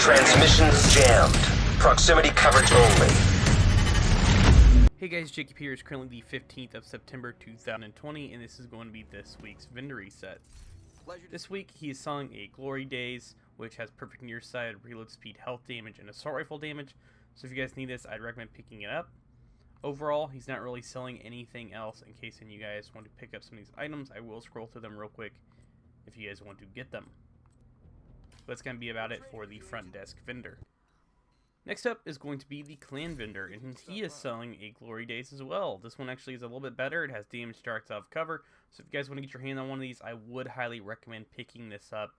Transmissions jammed. Proximity coverage only. Hey guys, Jacob here. It's currently the 15th of September 2020, and this is going to be this week's vendor reset. This week, he is selling a Glory Days, which has perfect nearsighted, reload speed, health damage, and assault rifle damage. So if you guys need this, I'd recommend picking it up. Overall, he's not really selling anything else. In case any of you guys want to pick up some of these items, I will scroll through them real quick if you guys want to get them. That's going to be about it for the front desk vendor. Next up is going to be the clan vendor, and he is selling a Glory Days as well. This one actually is a little bit better. It has damage starts off cover, so if you guys want to get your hand on one of these, I would highly recommend picking this up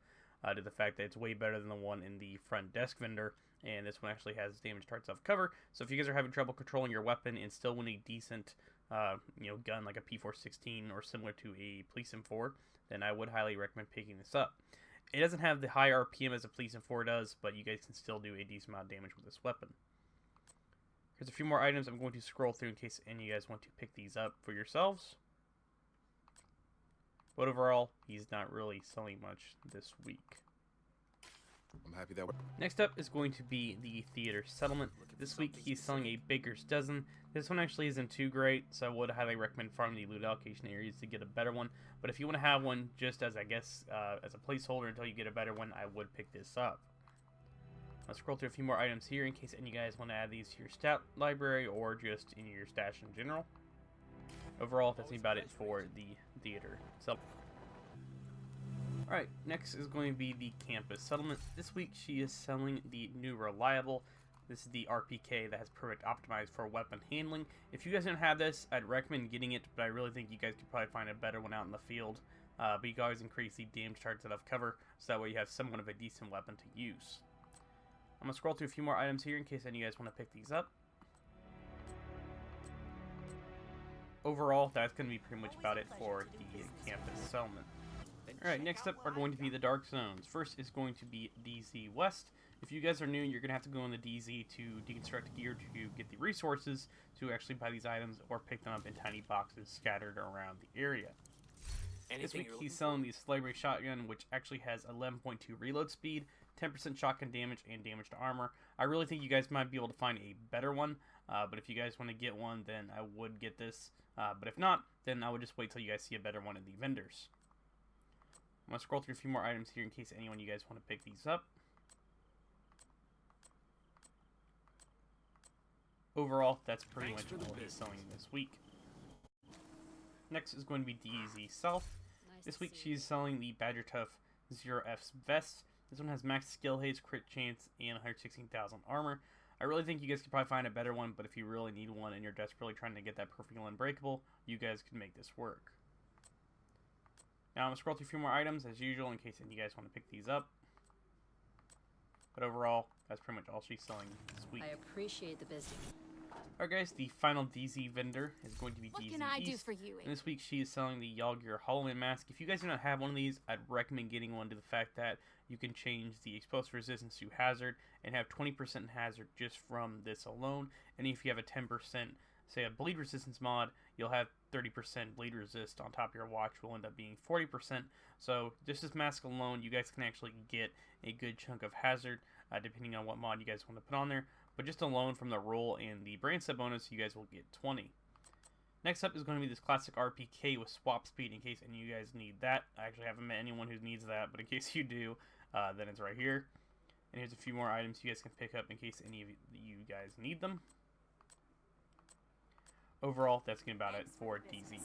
to the fact that it's way better than the one in the front desk vendor, and this one actually has damage starts off cover. So if you guys are having trouble controlling your weapon and still want a decent gun like a P416 or similar to a Police M4, then I would highly recommend picking this up. It doesn't have the high RPM as a Police M4 does, but you guys can still do a decent amount of damage with this weapon. Here's a few more items I'm going to scroll through in case any of you guys want to pick these up for yourselves. But overall, he's not really selling much this week. I'm happy that. Next up is going to be the Theater Settlement. This week he's selling a Baker's Dozen. This one actually isn't too great, so I would highly recommend farming the loot allocation areas to get a better one. But if you want to have one just as, I guess, as a placeholder until you get a better one, I would pick this up. I'll scroll through a few more items here in case any of you guys want to add these to your stat library or just in your stash in general. Overall, that's about it for the Theater Settlement. Alright, next is going to be the Campus Settlement. This week she is selling the new Reliable. This is the RPK that has perfect optimized for weapon handling. If you guys don't have this, I'd recommend getting it, but I really think you guys could probably find a better one out in the field. But you can always increase the damage targets out of cover, so that way you have somewhat of a decent weapon to use. I'm going to scroll through a few more items here in case any of you guys want to pick these up. Overall, that's going to be pretty much about it for the Campus Settlement. Alright, next up are going to be the Dark Zones. First is going to be DZ West. If you guys are new, you're going to have to go in the DZ to deconstruct gear to get the resources to actually buy these items or pick them up in tiny boxes scattered around the area. This week he's selling the Slavery Shotgun, which actually has 11.2 reload speed, 10% shotgun damage, and damage to armor. I really think you guys might be able to find a better one, but if you guys want to get one, then I would get this. But if not, then I would just wait till you guys see a better one in the vendors. I'm going to scroll through a few more items here in case anyone you guys want to pick these up. Overall, that's pretty much all he's selling this week. Next is going to be DZ South. This week she's selling the Badger Tough 0F's vest. This one has max skill haze, crit chance, and 116,000 armor. I really think you guys could probably find a better one, but if you really need one and you're desperately trying to get that perfectly unbreakable, you guys can make this work. Now I'm going to scroll through a few more items as usual in case any of you guys want to pick these up. But overall, that's pretty much all she's selling this week. I appreciate the business. Alright guys, the final DZ vendor is going to be DZ East. What can I do for you? And this week she is selling the Yalgir Hollowman mask. If you guys do not have one of these, I'd recommend getting one to the fact that you can change the explosive resistance to hazard and have 20% hazard just from this alone. And if you have a 10%, say a bleed resistance mod, you'll have 30% bleed resist on top of your watch, will end up being 40%. So just this mask alone, you guys can actually get a good chunk of hazard, depending on what mod you guys want to put on there. But just alone from the roll and the brain set bonus, you guys will get 20. Next up is going to be this classic RPK with swap speed in case any of you guys need that. I actually haven't met anyone who needs that, but in case you do, then it's right here. And here's a few more items you guys can pick up in case any of you guys need them. Overall, that's going to be about it for DZ.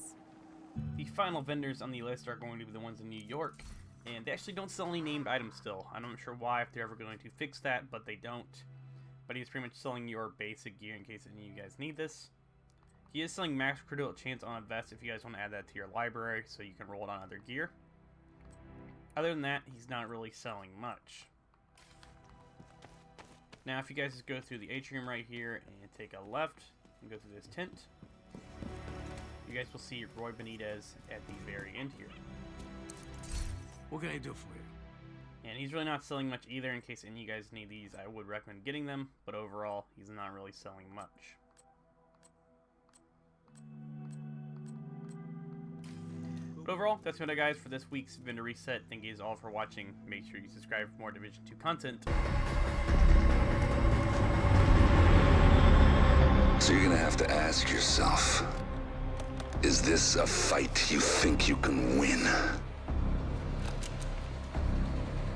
The final vendors on the list are going to be the ones in New York, and they actually don't sell any named items still. I'm not sure why, if they're ever going to fix that, but they don't. But he's pretty much selling your basic gear in case any of you guys need this. He is selling max critical chance on a vest if you guys want to add that to your library so you can roll it on other gear. Other than that, he's not really selling much. Now, if you guys just go through the atrium right here and take a left and go through this tent, you guys will see Roy Benitez at the very end here. What can I do for you? And he's really not selling much either. In case any of you guys need these, I would recommend getting them, but overall, he's not really selling much. But overall, that's what I guys for this week's Vendor Reset. Thank you guys all for watching. Make sure you subscribe for more Division 2 content. So you're gonna have to ask yourself, is this a fight you think you can win?